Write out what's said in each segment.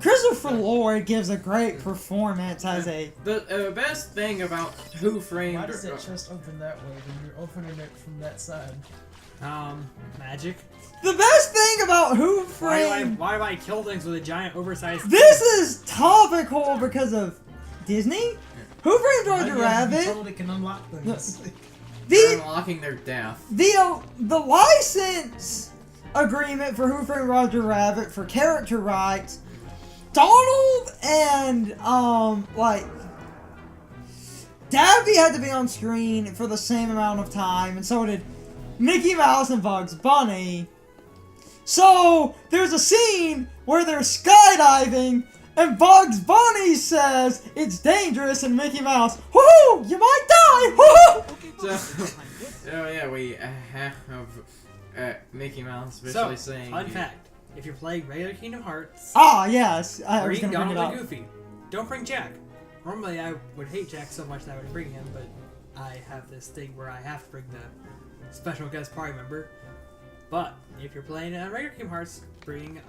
Christopher Lloyd gives a great performance as a... The best thing about Who Framed... Why does that chest open that way when you're opening it from that side? Magic. The best thing about Who Framed... Why do I kill things with a giant oversized... This is topical because of Disney? Who Framed Roger Rabbit? You totally can unlock things. They're unlocking their death. The license agreement for Who Framed Roger Rabbit for character rights, Donald and Daffy had to be on screen for the same amount of time, and so did Mickey Mouse and Bugs Bunny. So there's a scene where they're skydiving, and Bugs Bunny says it's dangerous, and Mickey Mouse, woohoo, you might die, woohoo! So yeah, we have Mickey Mouse visually saying. Fun fact: if you're playing regular Kingdom Hearts, Yes, I was bring gonna bring it Donald up. and Goofy. Don't bring Jack. Normally, I would hate Jack so much that I would bring him, but I have this thing where I have to bring the special guest party member. But if you're playing regular Kingdom Hearts, bring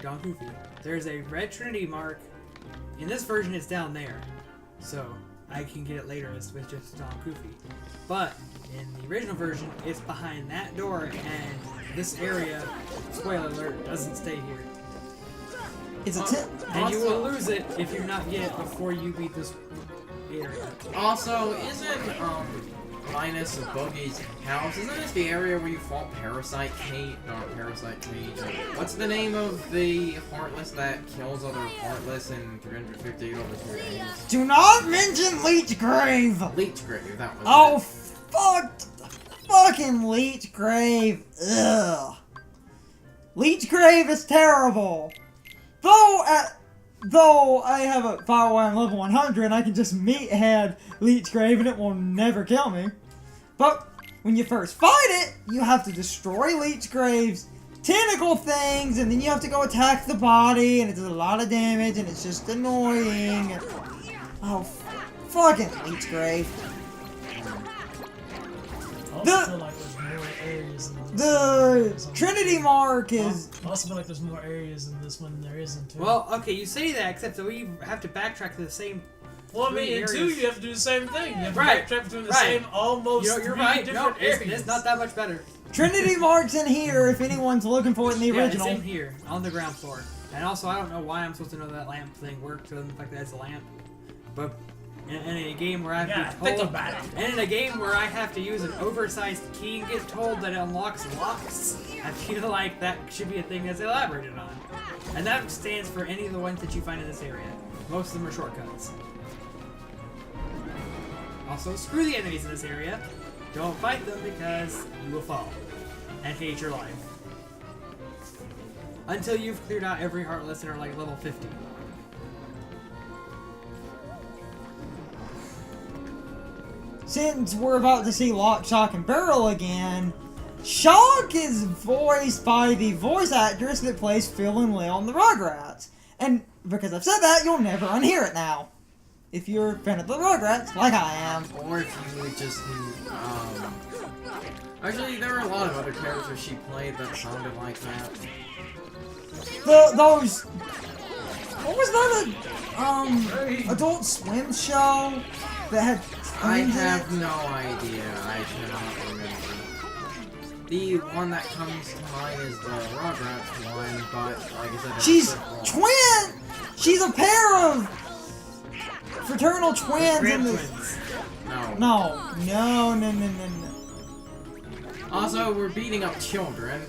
Don Goofy. There's a red Trinity mark. In this version, it's down there, so I can get it later with just Don Goofy. But in the original version, it's behind that door, and this area, spoiler alert, doesn't stay here. It's a tip. And you will lose it if you not get it before you beat this area. Also, isn't Linus of Boogie's house, isn't this the area where you fought Parasite Kate? Not Parasite Kate. What's the name of the Heartless that kills other Heartless in 358 over 3 days? Do not mention Leech Grave! Leech Grave, that was Oh, it. fuck! Fucking Leech Grave. Ugh. Leech Grave is terrible. Though I have a Firewire level 100, I can just meathead Leech Grave and it will never kill me. But when you first fight it, you have to destroy Leech Grave's tentacle things, and then you have to go attack the body, and it does a lot of damage, and it's just annoying. Oh, fucking Leech Grave. I also feel like there's more areas in this The Trinity Mark is... I also feel like there's more areas in this one than there is in 2. Well, okay, you say that, except that we have to backtrack to the same. Well, I mean, in areas. 2 you have to do the same thing. You have to Right, backtrack between the right. same almost You're 3 right. different No, areas. it's not that much better. Trinity Mark's in here if anyone's looking for it in the Yeah, original. it's in here on the ground floor. And also, I don't know why I'm supposed to know that lamp thing works. Other than the fact that it's a lamp, but in a game where I have Yeah, to be told, think about it. and in a game where I have to use an oversized key and get told that it unlocks locks, I feel like that should be a thing that's elaborated on. And that stands for any of the ones that you find in this area. Most of them are shortcuts. Also, screw the enemies in this area. Don't fight them because you will fall and hate your life. Until you've cleared out every Heartless and are like level 50. Since we're about to see Lock, Shock, and Barrel again, Shock is voiced by the voice actress that plays Phil and Lil on the Rugrats. And because I've said that, you'll never unhear it now. If you're a fan of the Rugrats, like I am. Or if you just, actually, there were a lot of other characters she played that sounded like that. Those... What was that, Adult Swim show that had I twins in have it? no idea. I cannot remember. The one that comes to mind is the Rugrats one, but like I said, it was She's different. twin! She's a pair of fraternal twins in Grand this... twins. No. Also, we're beating up children.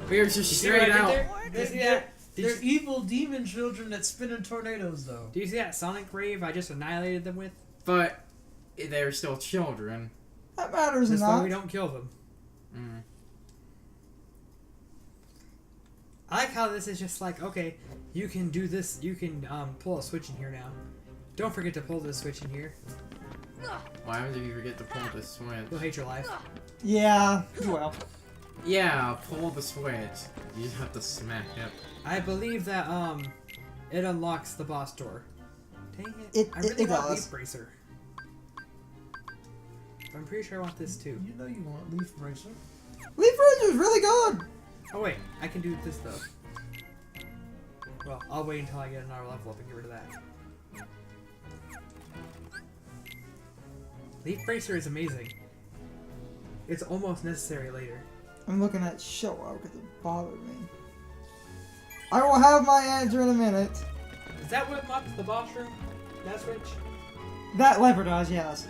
We're just You see straight what I out. did there? You see that? They're evil demon children that spin in tornadoes, though. Do you see that Sonic Rave I just annihilated them with? But they're still children. That matters That's why not. we don't kill them. Mm. I like how this is just like, okay, you can do this, you can pull a switch in here now. Don't forget to pull this switch in here. What happens if you forget to pull the switch? You'll hate your life. Yeah, well. Yeah, pull the switch. You just have to smack it. I believe that it unlocks the boss door. Dang it! I really It want does. Leaf Bracer. I'm pretty sure I want this too. You know you want Leaf Bracer. Leaf Razor is really good! Oh wait, I can do this though. Well, I'll wait until I get another level up and get rid of that. Leaf Bracer is amazing. It's almost necessary later. I'm looking at Showa because it bothered me. I will have my answer in a minute. Is that what unlocks the boss room? That switch? That lever does, yes.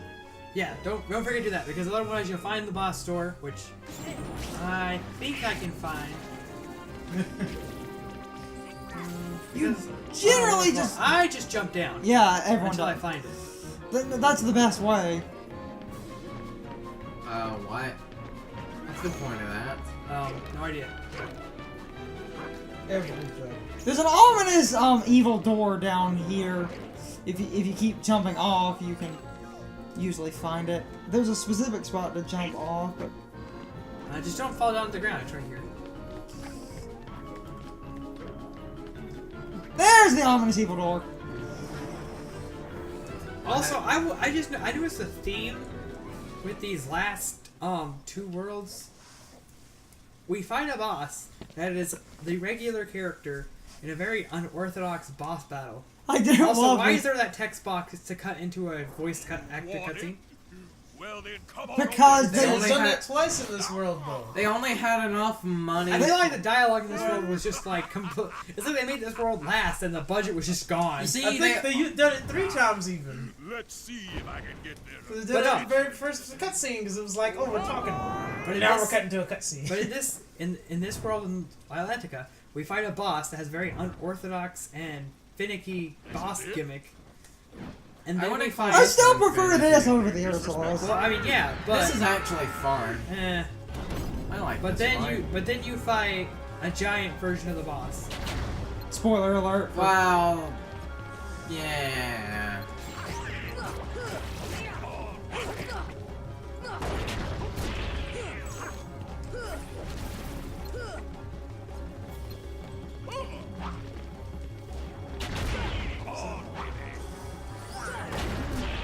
Yeah, don't forget to do that, because otherwise you'll find the boss store, which I think I can find. You generally just... I just jump down. Yeah, everyone until I does. find it. That's the best way. What? What's the point of that? No idea. Everything. There's an ominous evil door down here. If you keep jumping off, you can usually find it. There's a specific spot to jump off, but Just don't fall down to the ground. It's right here. there's the ominous evil door. Also, I noticed a theme with these last two worlds. We find a boss that is the regular character in a very unorthodox boss battle. I didn't Also, love why it. is there that text box to cut into a voice actor cutscene? Well then, come on. Because They they They've only done had- that twice in this world, though. They only had enough money. I feel like the dialogue in this world was just like it's like they made this world last and the budget was just gone. You see, I think they've done it 3 times even. Let's see if I can get there. They did But it no. at the very first cutscene because it was like, oh, we're talking. But in Now this- we're cutting to a cutscene. But in this world in Atlantica, we fight a boss that has very unorthodox and finicky boss gimmick. And I then wanna we find- find I still prefer this over the Well, Ursulas. well, I mean, yeah, but This is actually fun. eh. I like But this then fight. you fight a giant version of the boss. Spoiler alert. Wow. Yeah.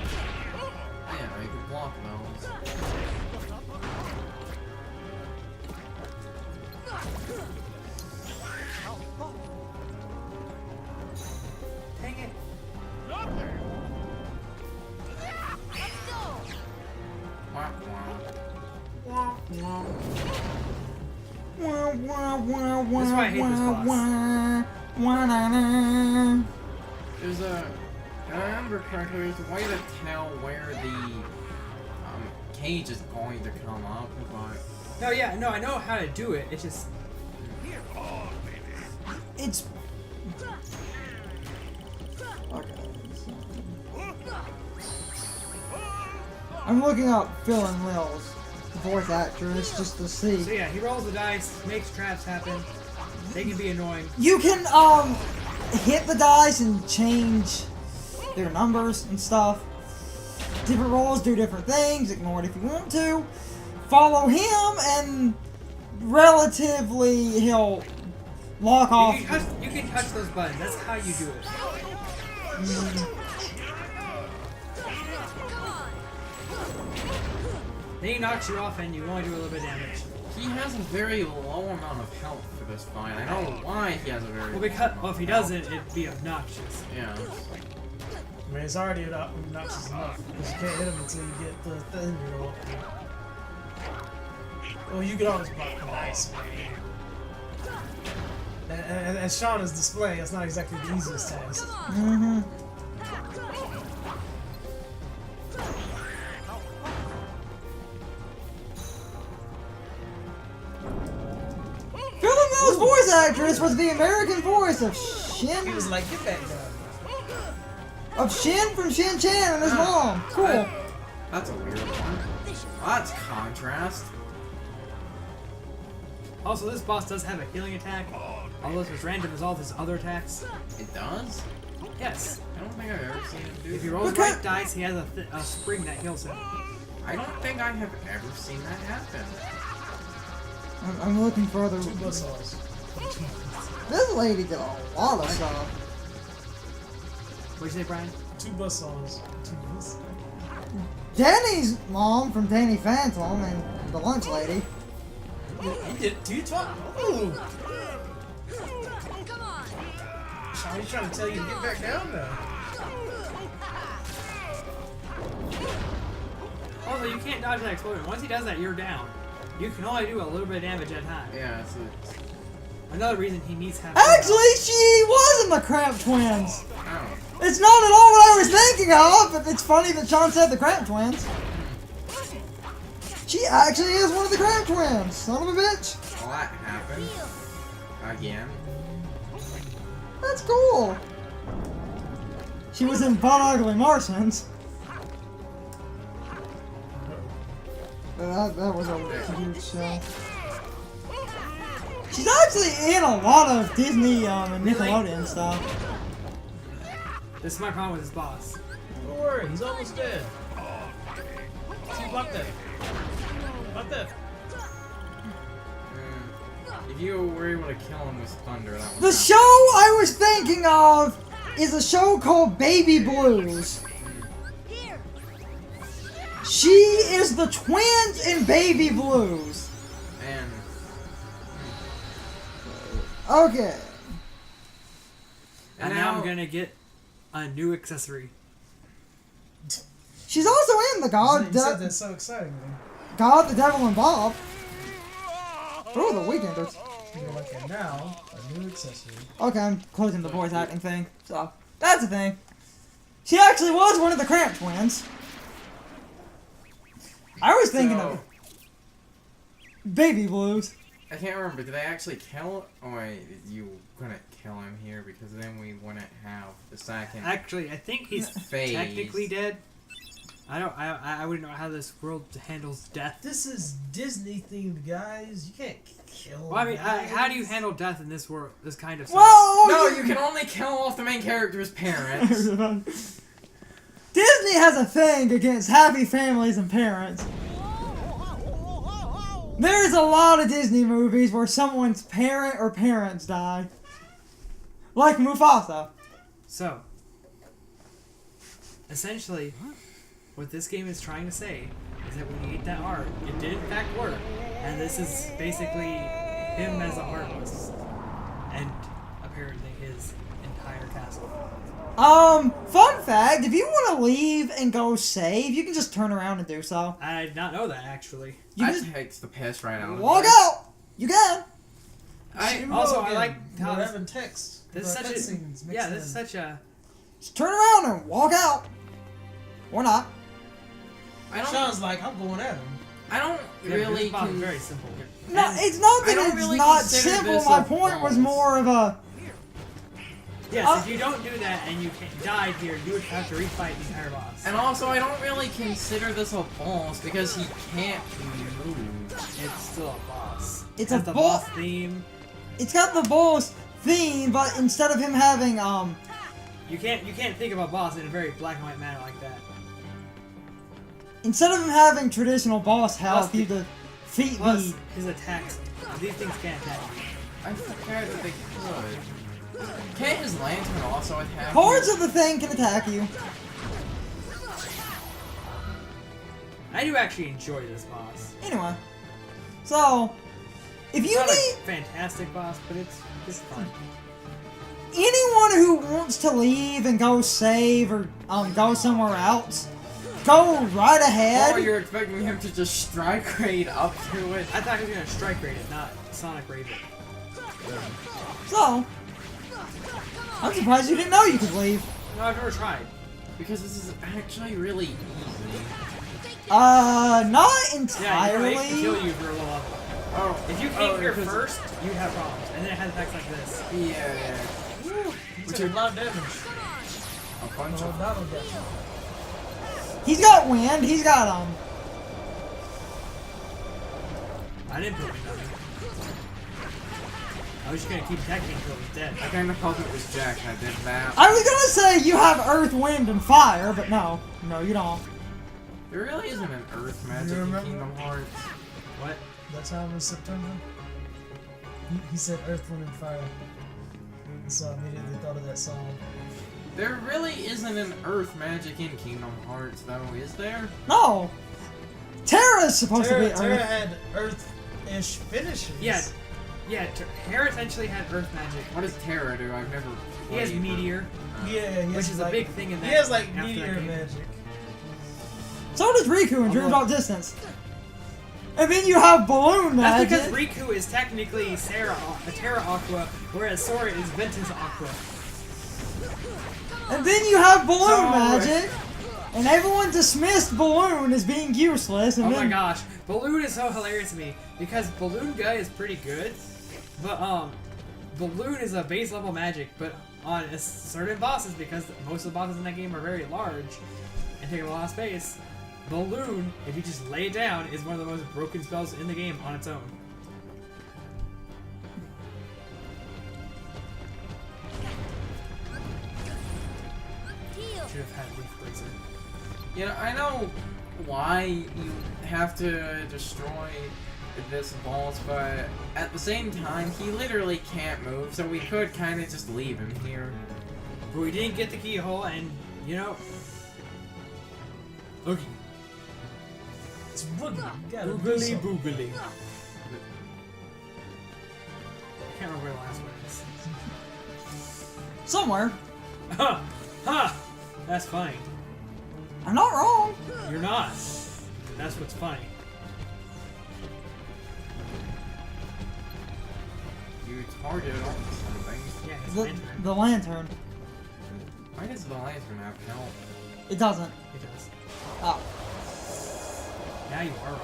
Yeah, you can block those. Dang it! Wah, wah. Wah, wah, wah, wah, That's why I hate this wah, boss. wah, wah, na, na. There's a, if I remember correctly, there's a way to tell where the cage is going to come up, but No, I know how to do it. It's just It's... Okay. I'm looking up Phil and Lil's voice actress just to see. so. Yeah, he rolls the dice, makes traps happen. They can be annoying. You can hit the dice and change their numbers and stuff. Different rolls do different things. Ignore it if you want to. Follow him and relatively he'll lock off. You can touch those buttons. That's how you do it. Then he knocks you off and you only do a little bit of damage. he has a very low amount of health for this fight. I know why he has a very Well, because if he doesn't, it'd be obnoxious. yeah. I mean, it's already obnoxious enough because you can't hit him until you get the thing you roll up to. Well, you can always block the ice. And as Sean is displaying, it's not exactly the easiest task. Mm-hmm. Phil and Lil's voice actress was the American voice of He Shin was like, get back down. from Shin Chan and his mom. Cool. That's a weird one. That's contrast. Also, this boss does have a healing attack, although it's as random as all of his other attacks. It does? Yes. I don't think I've ever seen him do If he that. rolls Okay. right dice, he has a spring that heals him. I don't think I have ever seen that happen. I'm looking for other. Two buzzsaws. This lady did a lot of stuff. What'd you say, Brian? 2 buzzsaws. 2 buzzsaws. Danny's mom from Danny Phantom and the lunch lady. You did 2 twice. Ooh. He's trying to tell you to get back down there. Also, you can't dodge that explosion. Once he does that, you're down. You can only do a little bit of damage at a time. Yeah, it's Another reason he needs to have. Actually, she wasn't the Cramp Twins. oh. It's not at all what I was thinking of, but it's funny that Sean said the Cramp Twins. She actually is one of the Cramp Twins. Son of a bitch. Well, that happened. Again. That's cool. She was in Butt Ugly Martians. That was a huge show. She's actually in a lot of Disney and Nickelodeon stuff. This is my problem with his boss. Don't worry, he's almost dead. See, block that. Block that. If you were able to kill him with thunder, that The was show I was thinking of is a show called Baby Blues. She is the twins in Baby Blues. and Okay. And now I'm gonna get a new accessory. She's also in the You said that's so exciting, man. God, the Devil, and Bob. Oh, the Weekenders. You're like, and now, a new accessory. Okay, I'm closing the voice acting thing. So, that's the thing. She actually was one of the Cramp Twins. I was thinking of Baby Blues. I can't remember. Did they actually kill? Oh wait, you couldn't kill him here because then we wouldn't have the second. Actually, I think he's phase. technically dead. I wouldn't know how this world handles death. This is Disney themed, guys. You can't kill. Well, I mean, guys. how do you handle death in this world? This kind of stuff. Whoa! No, you can only kill off the main character's parents. Disney has a thing against happy families and parents. There's a lot of Disney movies where someone's parent or parents die. Like Mufasa. So, essentially, what this game is trying to say is that when you eat that heart, it did in fact work, and this is basically him as a heartless, and apparently his entire castle. Fun fact, if you want to leave and go save, you can just turn around and do so. I did not know that, actually. You That just takes the piss right out of walk me. out! You can! I like how We're this, having text. this is such a cutscenes mixed yeah, this is in. such a Just turn around and walk out. Or not. I don't. Sean's like, I'm going at him. I don't yeah, really. this boss is very simple. No, And- it's not I that don't it's really not consider simple. this My a point was boss. more of a... Yes, if you don't do that and you died here, you would have to refight the entire boss. And also, I don't really consider this a boss because he can't move. It's still a boss. It's It has a the boss. boss theme. It's got the boss theme, but instead of him having, You can't think of a boss in a very black and white manner like that. instead of him having traditional boss health, Plus you defeat Plus, the... his attacks. These things can't attack you. I forgot that they could. Can't his lantern also attack? Parts of the thing can attack you. I do actually enjoy this boss. Anyway. So, if It's you not need... a fantastic boss, but it's fun. anyone who wants to leave and go save or go somewhere else, go right ahead. Or you're expecting him to just strike raid up to it? I thought he was gonna strike raid it, not Sonic raid it. So, I'm surprised you didn't know you could leave. No, I've never tried. Because this is actually really easy. Not Yeah, entirely. it can kill you for a little level. Oh, If you came here because- first, you'd have problems. And then it has effects like this. Yeah, He took a lot of damage. a bunch Oh, of. battle damage. He's got wind. He's got I didn't put anything. I was just gonna keep attacking until it was dead. I kind of thought it was Jack that did that. I was gonna say you have earth, wind, and fire, but no, you don't. There really isn't an earth magic in remember? Kingdom Hearts. What? That time was September. He said Earth, Wind, and Fire. And so I immediately thought of that song. There really isn't an earth magic in Kingdom Hearts, though, is there? No. Terra's supposed to be Terra earth. had Earth-ish finishes. Yeah. Yeah, Terra essentially had Earth magic. What does Terra do? I've never. He has played, but- Meteor, Yeah, he which has is like, a big thing in that. He has like after that meteor game. magic. So does Riku in Dream Although- Drop Distance. And then you have balloon That's magic. because Riku is technically Terra Aqua, whereas Sora is Ventus Aqua. And then you have balloon So- magic. And everyone dismissed balloon as being useless. And Oh then my gosh, Balloon is so hilarious to me because Balloon Guy is pretty good, but Balloon is a base level magic, but on certain bosses, because most of the bosses in that game are very large and take a lot of space, Balloon, if you just lay it down, is one of the most broken spells in the game on its own. Should have had Leaf Bracer. You know, I know why you have to destroy this boss, but at the same time, he literally can't move, so we could kind of just leave him here. But we didn't get the keyhole, and, you know... Oogie. It's boogie. You gotta do Boogly something. boogly. I can't remember where the last one is. somewhere. Ha! Ha! That's funny. I'm not wrong. You're not. That's what's funny. You targeted on something. Yeah, his The, lantern. the lantern. Why does the lantern have help? It doesn't. It does. Oh. Now you are wrong.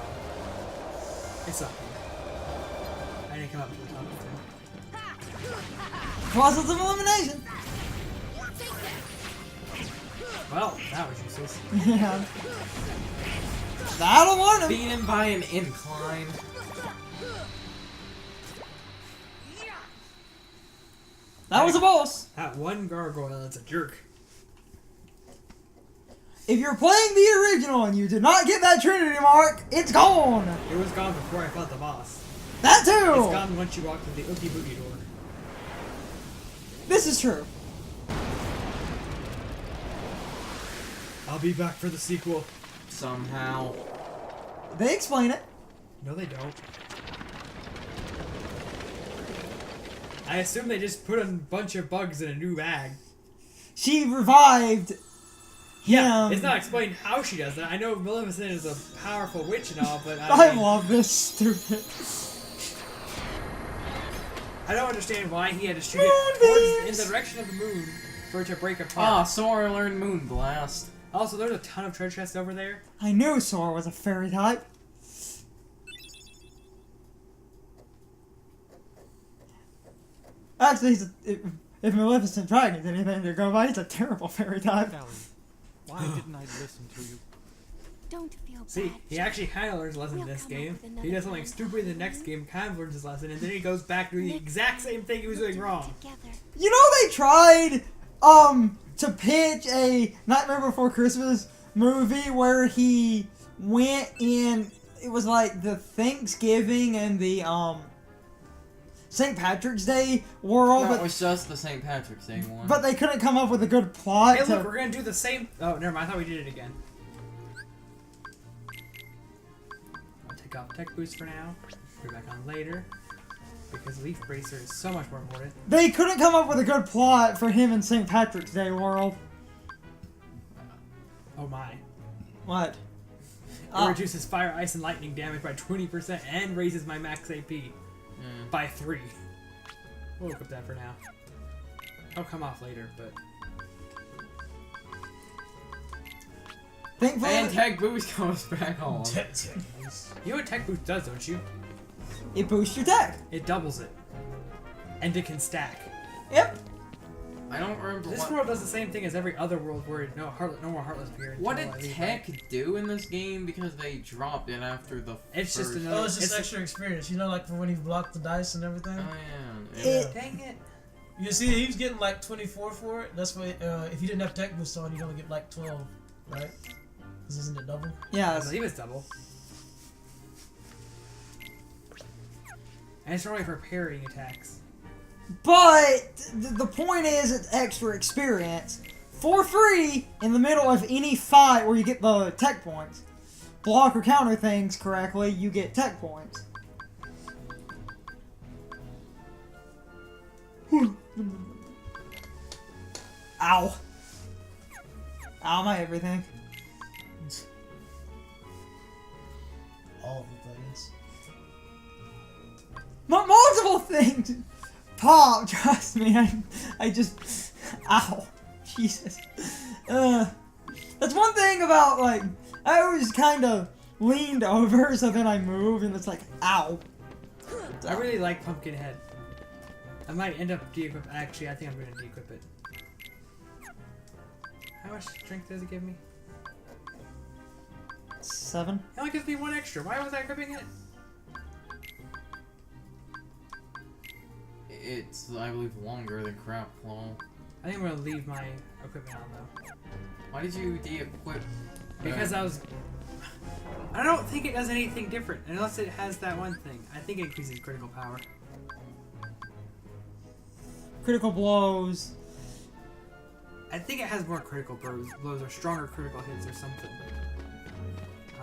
It's up here. I didn't come up to the top of it. Process of elimination. Well, that was useless. Yeah. That'll warn him. Beat him by an incline. That was a boss. That one gargoyle is a jerk. If you're playing the original and you did not get that Trinity mark, it's gone. It was gone before I fought the boss. That It's too. gone once you walk through the Oogie Boogie door. This is true. I'll be back for the sequel. Somehow. They explain it. No, they don't. I assume they just put a bunch of bugs in a new bag. She revived Yeah, him. it's not explained how she does that. I know Maleficent is a powerful witch and all, but I mean, love this stupid. I don't understand why he had to shoot it towards, in the direction of the moon for it to break Ah, apart. Sora learned Moonblast. Also, there's a ton of treasure chests over there. I knew Sora was a fairy type. Actually, if Maleficent Dragon is anything to go by, he's a terrible fairy type. Why didn't I listen to you? Don't feel bad. See, he actually kind of learns a lesson in We'll this come up game. with another He does something plan. stupid in the next game, kind of learns his lesson, and then he goes back doing the Next exact same thing he was we'll doing do it wrong. together. You know they tried, to pitch a Nightmare Before Christmas movie where he went in, it was like the Thanksgiving and the, St. Patrick's Day world, That but, was just the St. Patrick's Day one. but they couldn't come up with a good plot Hey, to... look, we're gonna do the same. Oh, never mind. I thought we did it again. I'll take off Tech Boost for now. Put it back on later. Because Leaf Bracer is so much more important. They couldn't come up with a good plot for him in St. Patrick's Day world. Oh my. What? It reduces fire, ice, and lightning damage by 20% and raises my max AP by 3. We'll look up that for now. I'll come off later, but... Thankfully, And Tech Boost goes back on. You know what Tech Boost does, don't you? it boosts your tech. It doubles it. And it can stack. Yep. I don't remember This what. world does the same thing as every other world where no more Heartless appear. What until did I leave, Tech right? do in this game? Because they dropped it after the. It's just first... another- Oh, it's just It's- extra experience. You know, like for when he blocked the dice and everything. Oh yeah. It- Dang it. You see, he was getting like 24 for it. That's why, if you didn't have Tech Boost on, you'd only get like 12, right? This isn't it double? I Yes. believe it's double. And it's only for parrying attacks. But the point is, it's extra experience for free in the middle of any fight where you get the tech points. Block or counter things correctly, you get tech points. Ow. Ow, my everything. All the things. Multiple things! Pop, trust me, I just... Ow. Jesus. That's one thing about, like, I always kind of leaned over, so then I moved, and it's like, ow. I really like Pumpkinhead. I might end up de-equip. Actually, I think I'm going to de-equip it. How much strength does it give me? 7. It only gives me 1 extra. Why was I equipping it? It's, I believe, longer than Crap Claw. I think I'm going to leave my equipment on though. Why did you de-equip? Because I was... I don't think it does anything different, unless it has that one thing. I think it increases critical power. Critical blows. I think it has more critical blows or stronger critical hits or something.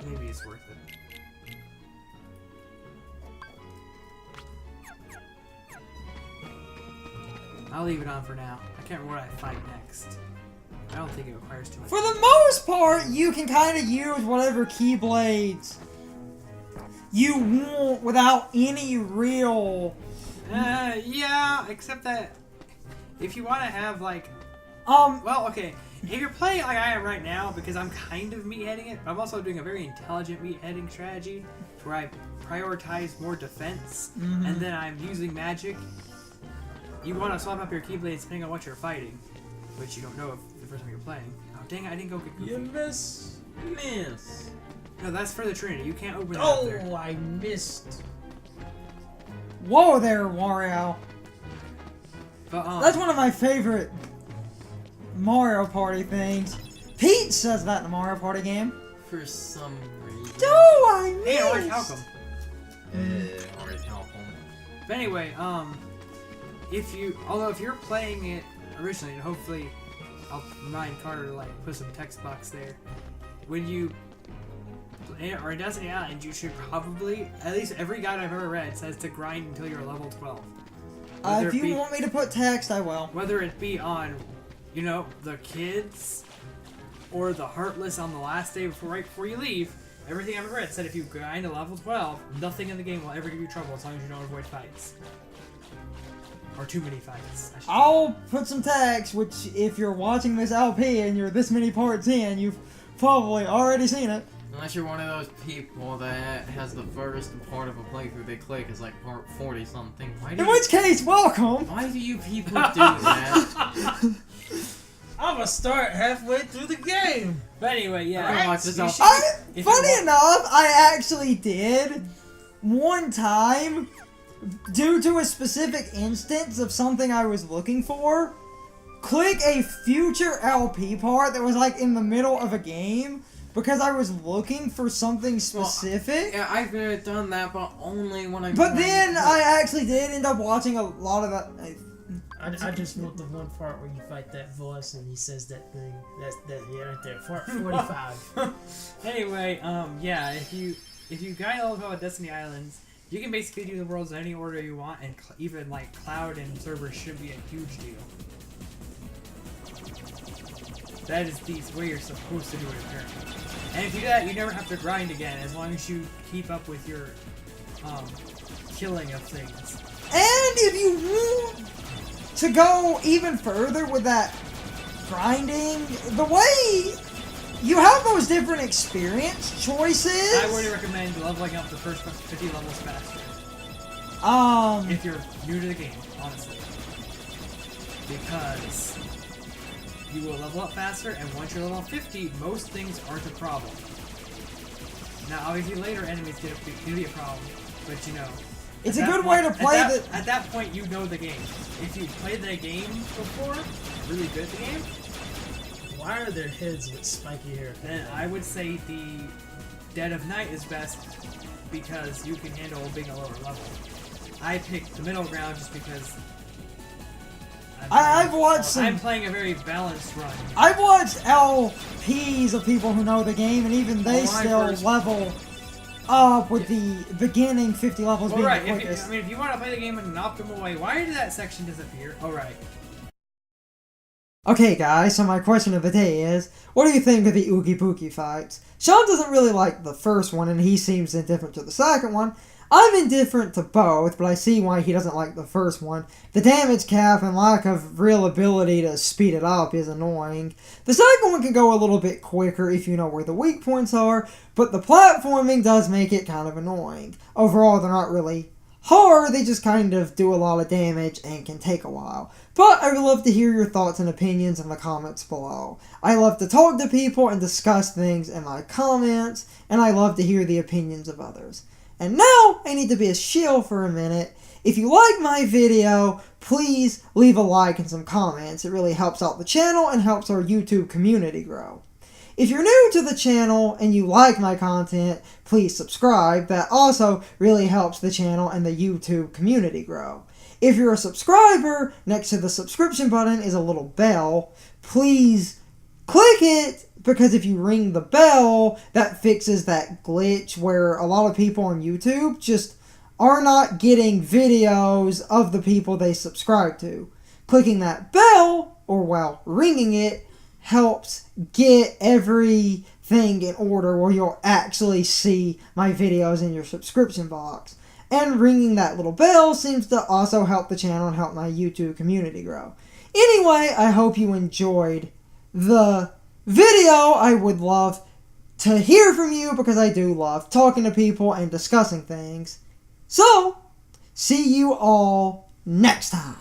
Maybe it's worth it. I'll leave it on for now. I can't remember what I fight next. I don't think it requires too much. For the most part, you can kind of use whatever keyblades you want without any real... Yeah, except that if you want to have, like... Well, okay. If you're playing like I am right now, because I'm kind of meatheading it, but I'm also doing a very intelligent meatheading strategy where I prioritize more defense, and then I'm using magic. You want to swap up your keyblades depending on what you're fighting, which you don't know if the first time you're playing. Oh dang, I didn't go get Goofy. You miss. No, that's for the Trinity. You can't open that up there. Oh, I missed. Whoa there, Wario. But, That's one of my favorite Mario Party things. Peach says that in the Mario Party game. For some reason. Do I miss? Hey, Orange Halcom. Orange Halcom. But anyway, although if you're playing it originally, and hopefully I'll remind Carter to like put some text box there. When you or in Destiny Island, you should probably, at least every guide I've ever read says to grind until you're level 12. If you want me to put text, I will. Whether it be on, you know, the kids or the Heartless on the last day right before you leave, everything I've ever read said if you grind to level 12, nothing in the game will ever give you trouble as long as you don't avoid fights. Or too many fights. I'll put some text, which if you're watching this LP and you're this many parts in, you've probably already seen it. Unless you're one of those people that has the first part of a playthrough they click is like part 40 something. In which case, welcome! Why do you people do that? I'm gonna start halfway through the game. But anyway, yeah. I'm gonna watch this out. Funny enough, I actually did one time, due to a specific instance of something I was looking for, click a future LP part that was like in the middle of a game because I was looking for something specific. Well, yeah, I've done that, but only when I. But then I actually did end up watching a lot of that. I just want the one part where you fight that boss and he says that thing. That's that right there. Part 45. Anyway, yeah, if you guide all about Destiny Islands, you can basically do the worlds in any order you want, and even like cloud and servers should be a huge deal. That is the way you're supposed to do it apparently. And if you do that, you never have to grind again, as long as you keep up with your killing of things. And if you want to go even further with that grinding, the way you have those different experience choices. I would recommend leveling up the first 50 levels faster. If you're new to the game, honestly. Because you will level up faster, and once you're level 50, most things aren't a problem. Now, obviously, later enemies can be a problem, but you know. It's a good way to play At that point, you know the game. If you played the game before, really good at the game, Why are their heads with spiky hair? then I would say the Dead of Night is best because you can handle being a lower level. I picked the middle ground just because I've watched some. I'm playing a very balanced run. I've watched LPs of people who know the game, and even they still level with the beginning 50 levels being Alright, the quickest. if you want to play the game in an optimal way, why did that section disappear? Alright. Okay guys, so my question of the day is, what do you think of the Oogie Boogie fights? Sean doesn't really like the first one and he seems indifferent to the second one. I'm indifferent to both, but I see why he doesn't like the first one. The damage cap and lack of real ability to speed it up is annoying. The second one can go a little bit quicker if you know where the weak points are, but the platforming does make it kind of annoying. Overall, they're not really hard, they just kind of do a lot of damage and can take a while. But I would love to hear your thoughts and opinions in the comments below. I love to talk to people and discuss things in my comments, and I love to hear the opinions of others. And now, I need to be a shill for a minute. If you like my video, please leave a like and some comments. It really helps out the channel and helps our YouTube community grow. If you're new to the channel and you like my content, please subscribe. That also really helps the channel and the YouTube community grow. If you're a subscriber, next to the subscription button is a little bell. Please click it, because if you ring the bell, that fixes that glitch where a lot of people on YouTube just are not getting videos of the people they subscribe to. Clicking that bell, or well, ringing it, helps get everything in order where you'll actually see my videos in your subscription box. And ringing that little bell seems to also help the channel and help my YouTube community grow. Anyway, I hope you enjoyed the video. I would love to hear from you because I do love talking to people and discussing things. So, see you all next time.